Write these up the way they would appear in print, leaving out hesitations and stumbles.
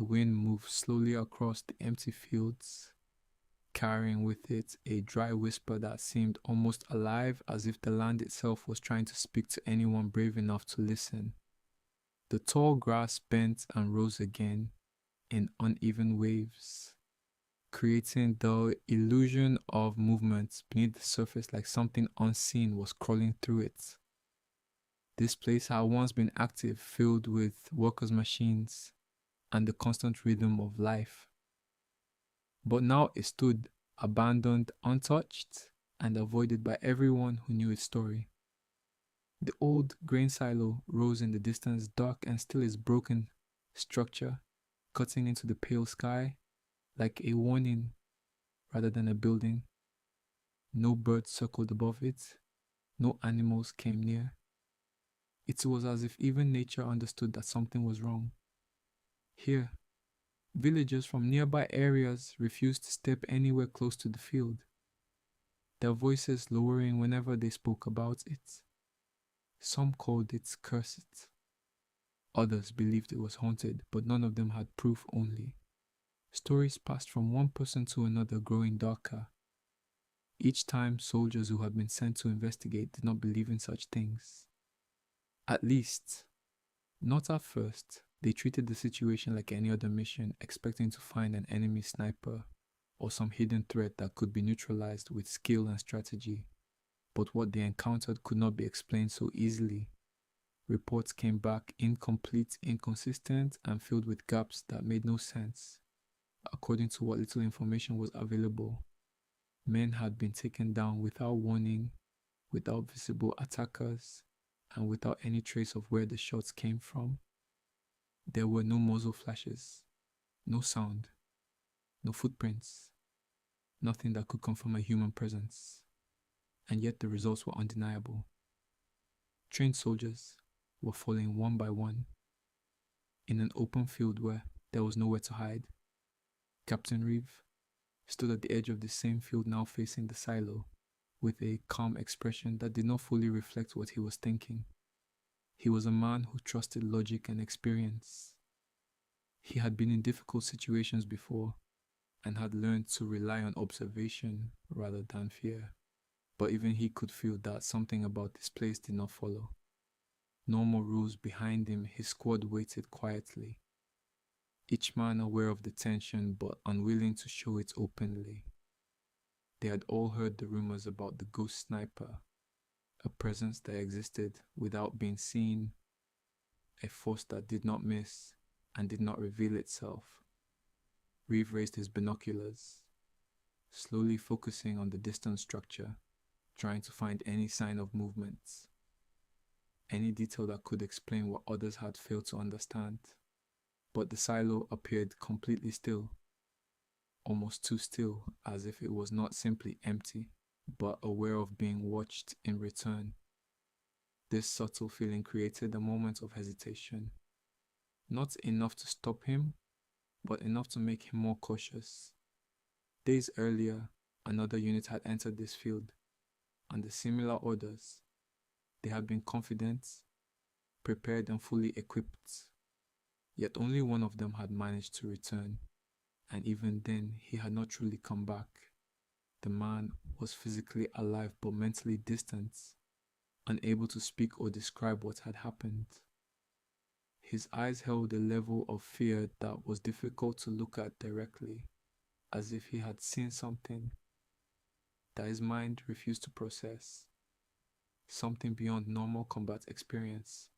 wind moved slowly across the empty fields, carrying with it a dry whisper that seemed almost alive, as if the land itself was trying to speak to anyone brave enough to listen. The tall grass bent and rose again in uneven waves, creating the illusion of movement beneath the surface, like something unseen was crawling through it. This place had once been active, filled with workers' machines and the constant rhythm of life. But now it stood abandoned, untouched, and avoided by everyone who knew its story. The old grain silo rose in the distance, dark and still, its broken structure cutting into the pale sky like a warning rather than a building. No birds circled above it, no animals came near. It was as if even nature understood that something was wrong. Here, villagers from nearby areas refused to step anywhere close to the field, their voices lowering whenever they spoke about it. Some called it cursed. Others believed it was haunted, but none of them had proof only. Stories passed from one person to another, growing darker. Each time, soldiers who had been sent to investigate did not believe in such things. At least, not at first. They treated the situation like any other mission, expecting to find an enemy sniper or some hidden threat that could be neutralized with skill and strategy. But what they encountered could not be explained so easily. Reports came back incomplete, inconsistent, and filled with gaps that made no sense. According to what little information was available, men had been taken down without warning, without visible attackers, and without any trace of where the shots came from. There were no muzzle flashes, no sound, no footprints, nothing that could confirm a human presence. And yet the results were undeniable. Trained soldiers were falling one by one in an open field where there was nowhere to hide. Captain Reeve stood at the edge of the same field, now facing the silo, with a calm expression that did not fully reflect what he was thinking. He was a man who trusted logic and experience. He had been in difficult situations before and had learned to rely on observation rather than fear. But even he could feel that something about this place did not follow. No more rules behind him, his squad waited quietly, each man aware of the tension but unwilling to show it openly. They had all heard the rumors about the ghost sniper, a presence that existed without being seen, a force that did not miss and did not reveal itself. Reeve raised his binoculars, slowly focusing on the distant structure, trying to find any sign of movement, any detail that could explain what others had failed to understand. But the silo appeared completely still, almost too still, as if it was not simply empty, but aware of being watched in return. This subtle feeling created a moment of hesitation, not enough to stop him, but enough to make him more cautious. Days earlier, another unit had entered this field, under similar orders. They had been confident, prepared, and fully equipped. Yet only one of them had managed to return, and even then he had not truly come back. The man was physically alive but mentally distant, unable to speak or describe what had happened. His eyes held a level of fear that was difficult to look at directly, as if he had seen something that his mind refused to process, something beyond normal combat experience.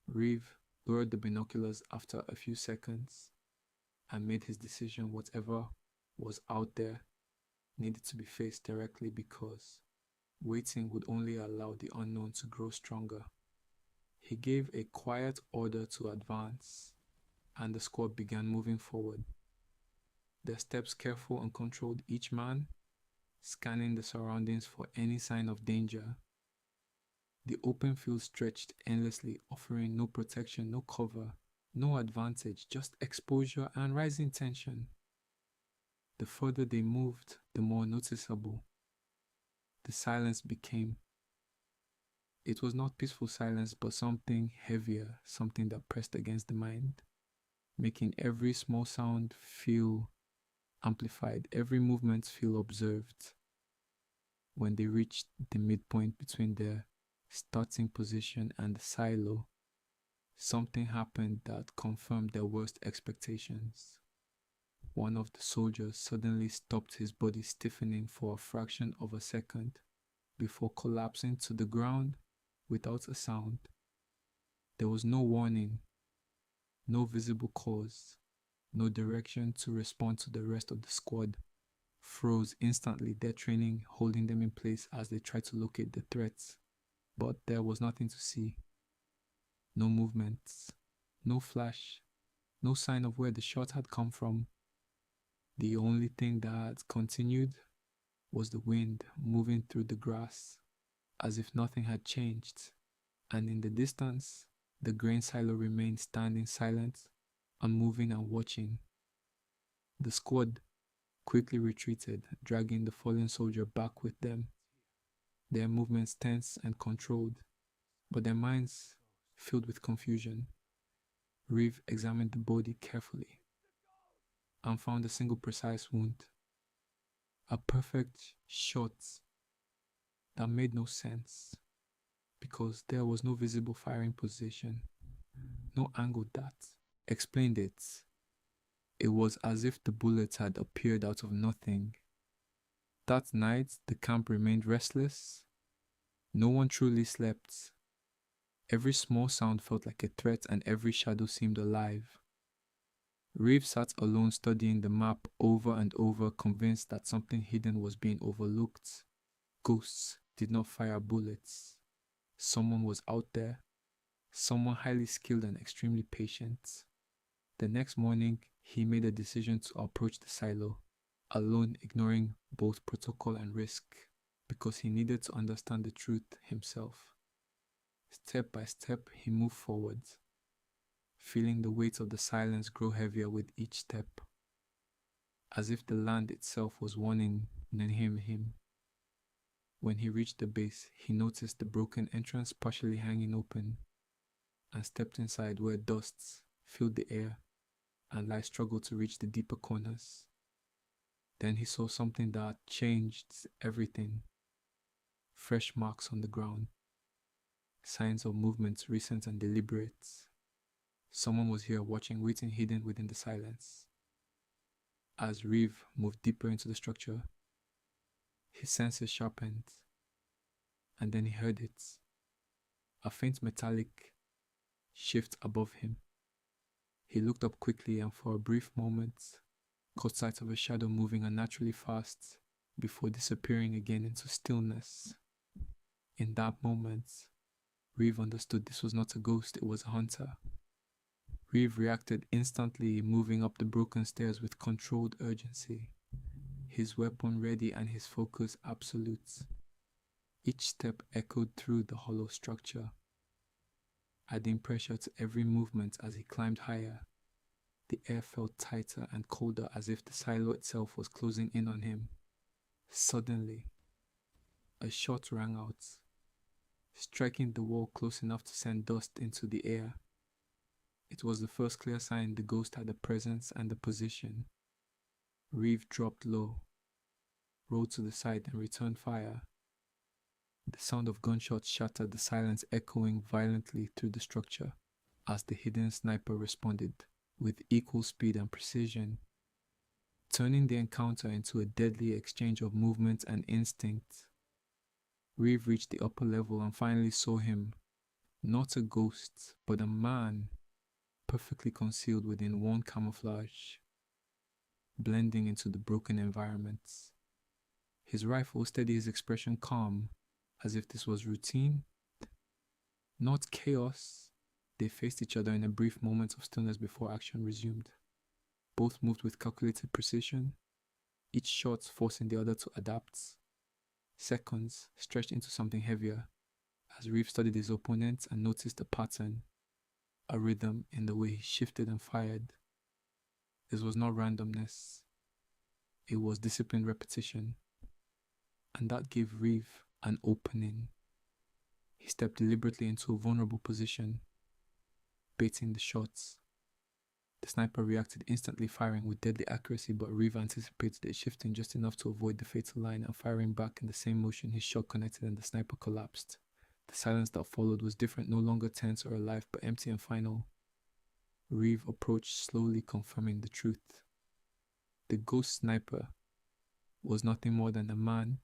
Reeve lowered the binoculars after a few seconds and made his decision. Whatever was out there needed to be faced directly, because waiting would only allow the unknown to grow stronger. He gave a quiet order to advance, and the squad began moving forward, their steps careful and controlled, each man scanning the surroundings for any sign of danger. The open field stretched endlessly, offering no protection, no cover, no advantage, just exposure and rising tension. The further they moved, the more noticeable the silence became. It was not peaceful silence, but something heavier, something that pressed against the mind. making every small sound feel amplified, every movement feel observed. When they reached the midpoint between their starting position and the silo, something happened that confirmed their worst expectations. One of the soldiers suddenly stopped, his body stiffening for a fraction of a second before collapsing to the ground without a sound. There was no warning, no visible cause, no direction to respond to the rest of the squad. Froze instantly, their training holding them in place as they tried to locate the threats. But there was nothing to see. No movements, no flash, no sign of where the shot had come from. The only thing that continued was the wind moving through the grass, as if nothing had changed. And in the distance, the grain silo remained standing silent, unmoving and watching. The squad quickly retreated, dragging the fallen soldier back with them, their movements tense and controlled, but their minds filled with confusion. Reeve examined the body carefully and found a single precise wound, a perfect shot that made no sense because there was no visible firing position, no angle that explained it. It was as if the bullets had appeared out of nothing. That night, the camp remained restless. No one truly slept. Every small sound felt like a threat and every shadow seemed alive. Reeve sat alone studying the map over and over, convinced that something hidden was being overlooked. Ghosts did not fire bullets. Someone was out there, someone highly skilled and extremely patient. The next morning, he made a decision to approach the silo, alone, ignoring both protocol and risk, because he needed to understand the truth himself. Step by step, he moved forward, feeling the weight of the silence grow heavier with each step, as if the land itself was warning him. When he reached the base, he noticed the broken entrance partially hanging open and stepped inside, where dust filled the air and light struggled to reach the deeper corners. Then he saw something that changed everything. Fresh marks on the ground, signs of movements recent and deliberate. Someone was here watching, waiting hidden within the silence. As Reeve moved deeper into the structure, his senses sharpened, and then he heard it. A faint metallic shift above him. He looked up quickly and for a brief moment caught sight of a shadow moving unnaturally fast before disappearing again into stillness. In that moment, Reeve understood this was not a ghost, it was a hunter. Reeve reacted instantly, moving up the broken stairs with controlled urgency, his weapon ready and his focus absolute. Each step echoed through the hollow structure, adding pressure to every movement as he climbed higher. The air felt tighter and colder, as if the silo itself was closing in on him. Suddenly, a shot rang out, striking the wall close enough to send dust into the air. It was the first clear sign the ghost had a presence and a position. Reeve dropped low, rolled to the side and returned fire. The sound of gunshots shattered the silence, echoing violently through the structure as the hidden sniper responded with equal speed and precision, turning the encounter into a deadly exchange of movement and instinct. Reeve reached the upper level and finally saw him, not a ghost, but a man, perfectly concealed within worn camouflage, blending into the broken environment. His rifle steadied, his expression calm, as if this was routine, not chaos. They faced each other in a brief moment of stillness before action resumed. Both moved with calculated precision, each shot forcing the other to adapt. Seconds stretched into something heavier as Reeve studied his opponent and noticed a pattern, a rhythm in the way he shifted and fired. This was not randomness, it was disciplined repetition, and that gave Reeve an opening. He stepped deliberately into a vulnerable position, baiting the shots. The sniper reacted instantly, firing with deadly accuracy, but Reeve anticipated it, shifting just enough to avoid the fatal line and firing back in the same motion. His shot connected and the sniper collapsed. The silence that followed was different, no longer tense or alive, but empty and final. Reeve approached slowly, confirming the truth. The ghost sniper was nothing more than a man,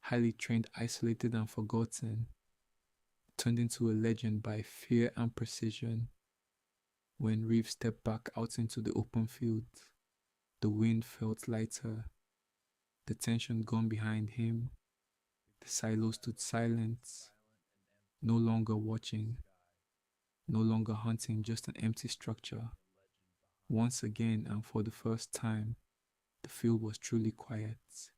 highly trained, isolated, and forgotten, turned into a legend by fear and precision. When Reeve stepped back out into the open field, the wind felt lighter, the tension gone behind him. The silo stood silent, no longer watching, no longer hunting, just an empty structure. Once again, and for the first time, the field was truly quiet.